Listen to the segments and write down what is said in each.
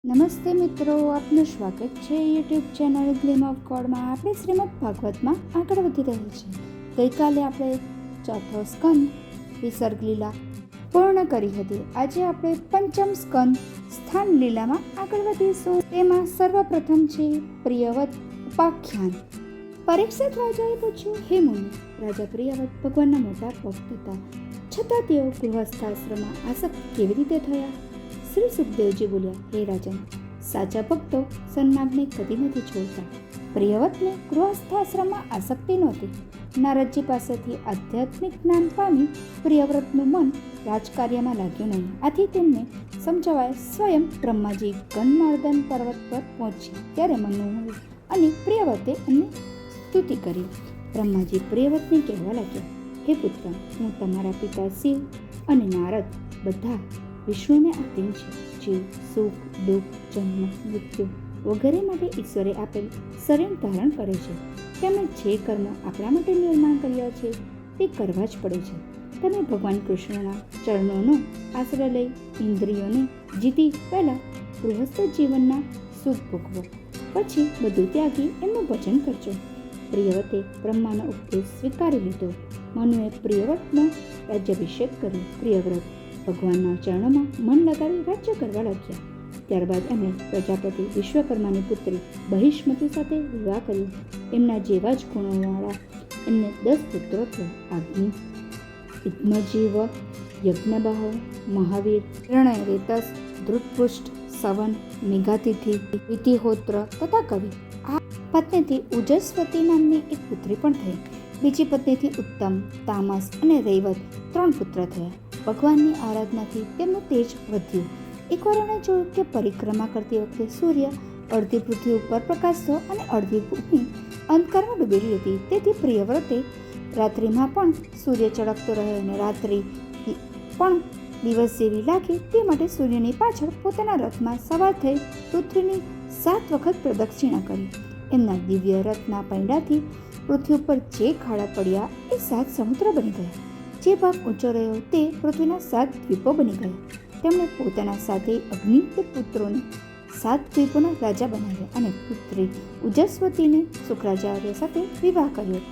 નમસ્તે મિત્રો, આપનું સ્વાગત છે યુટ્યુબ ચેનલ ગ્લેમ ઓફ ગોડમાં. આપણે શ્રીમદ ભાગવતમાં આગળ વધી રહ્યા છીએ. ગઈકાલે આપણે ચોથો સ્કંદ વિસર્ગ લીલા પૂર્ણ કરી હતી. આજે આપણે પંચમ સ્કંદ સ્થાન લીલામાં આગળ વધીશું. તેમાં સર્વપ્રથમ છે પ્રિયવત ઉપાખ્યાન. પરીક્ષિત રાજાએ પૂછ્યું, હે મુનિ, રાજા પ્રિયવત ભગવાનના મોટા ભક્ત હતા, છતાં તેઓ ગૃહસ્થાશ્રમમાં આસક્ત કેવી રીતે થયા? શ્રી સુખદેવજી બોલ્યા, હે રાજન, સાચા ભક્તો સન્માર્ગને કદી નથી છોડતા. પ્રિયવતને ગૃહસ્થાશ્રમમાં આસક્તિ નહોતી. નારદજી પાસેથી આધ્યાત્મિક જ્ઞાન પામી પ્રિયવ્રતનું મન રાજકાર્યમાં લાગ્યું નહીં. આથી તેમને સમજાવાય સ્વયં બ્રહ્માજી ગંધમાર્દન પર્વત પર પહોંચ્યા ત્યારે મનુ અને પ્રિયવ્રતે એમની સ્તુતિ કરી. બ્રહ્માજી પ્રિયવ્રતને કહેવા લાગ્યા, હે પુત્ર, હું તમારા પિતા શિવ અને નારદ બધા વિષ્ણુને આધીન છે. જીવ સુખ દુઃખ જન્મ મૃત્યુ વગેરે માટે ઈશ્વરે આપેલ શરીર ધારણ કરે છે. તેમણે જે કર્મો આપણા માટે નિર્માણ કર્યા છે તે કરવા જ પડે છે. તમે ભગવાન કૃષ્ણના ચરણોનો આશ્રય લઈ ઇન્દ્રિયોને જીતી પહેલાં ગૃહસ્થ જીવનના સુખ ભોગવો, પછી બધું ત્યાગી એમનું ભજન કરજો. પ્રિયવતે બ્રહ્માનો ઉપદેશ સ્વીકારી લીધો. મનુએ પ્રિયવ્રતનો રાજ્યાભિષેક કર્યો. પ્રિયવ્રત ભગવાનના ચરણોમાં મન લગાવી રાજ્ય કરવા લાગ્યા. ત્યારબાદ એમણે પ્રજાપતિ વિશ્વકર્માની પુત્રી બહિષ્મતી સાથે વિવાહ કર્યો. એમના જેવા જ ગુણોવાળા એમને 10 પુત્રો થયા. અગ્નિ, ઇદ્મજીવ, યજ્ઞબાહ, મહાવીર, હિરણ્યરેતસ, ધૃતપુષ્ટ, સવન, મેઘાતિથિ, વિતિહોત્ર તથા કવિ. આ પત્નીથી ઉજસ્વતી નામની એક પુત્રી પણ થઈ. બીજી પત્નીથી ઉત્તમ, તામસ અને રૈવત 3 પુત્ર થયા. ભગવાનની આરાધનાથી તેમનું તેજ વધ્યું. એકવાર એમણે જોયું કે પરિક્રમા કરતી વખતે સૂર્ય અડધી પૃથ્વી ઉપર પ્રકાશતો અને અડધી ભૂમિ અંધકારમાં ડૂબેલી હતી. તેથી પ્રિયવ્રતે રાત્રિમાં પણ સૂર્ય ચળકતો રહે અને રાત્રિ પણ દિવસ જેવી લાગે તે માટે સૂર્યની પાછળ પોતાના રથમાં સવાર થઈ પૃથ્વીની 7 વખત પ્રદક્ષિણા કરી. એમના દિવ્ય રથના પૈડાથી પૃથ્વી ઉપર જે ખાડા પડ્યા એ 7 સમુદ્ર બની ગયા. જે ભાગ ઊંચો રહ્યો તે પૃથ્વીના 7 દ્વીપો બની ગયા. તેમણે પોતાના સાથે અગ્નિ પુત્રોને 7 દ્વીપોના રાજા બનાવ્યા અને પુત્રી ઉજસ્વતીને શુક્રાચાર્ય સાથે વિવાહ કર્યો,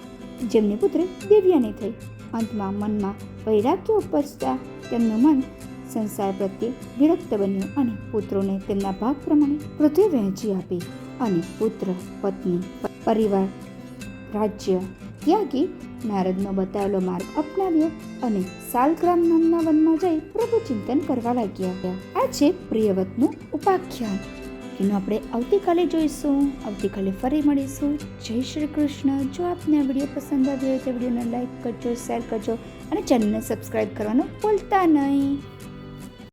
જેમની પુત્રી દિવ્યાની થઈ. અંતમાં મનમાં વૈરાગ્ય ઉપજતા તેમનું મન સંસાર પ્રત્યે વિરક્ત બન્યું અને પુત્રોને તેમના ભાગ પ્રમાણે પૃથ્વી વહેંચી આપી અને પુત્ર, પત્ની, પરિવાર, રાજ્ય ત્યાગી નારદનો બતાવેલો માર્ગ અપનાવ્યો અને સાલગ્રામ નામના વનમાં જઈ પ્રભુ ચિંતન કરવા લાગ્યા. આ છે પ્રિયવતનું ઉપાખ્યાન, જેનું આપણે આવતીકાલે જોઈશું. આવતીકાલે ફરી મળીશું. જય શ્રી કૃષ્ણ. જો આપને આ વિડીયો પસંદ આવ્યો હોય તો વિડીયોને લાઈક કરજો, શેર કરજો અને ચેનલને સબસ્ક્રાઈબ કરવાનું ભૂલતા નહીં.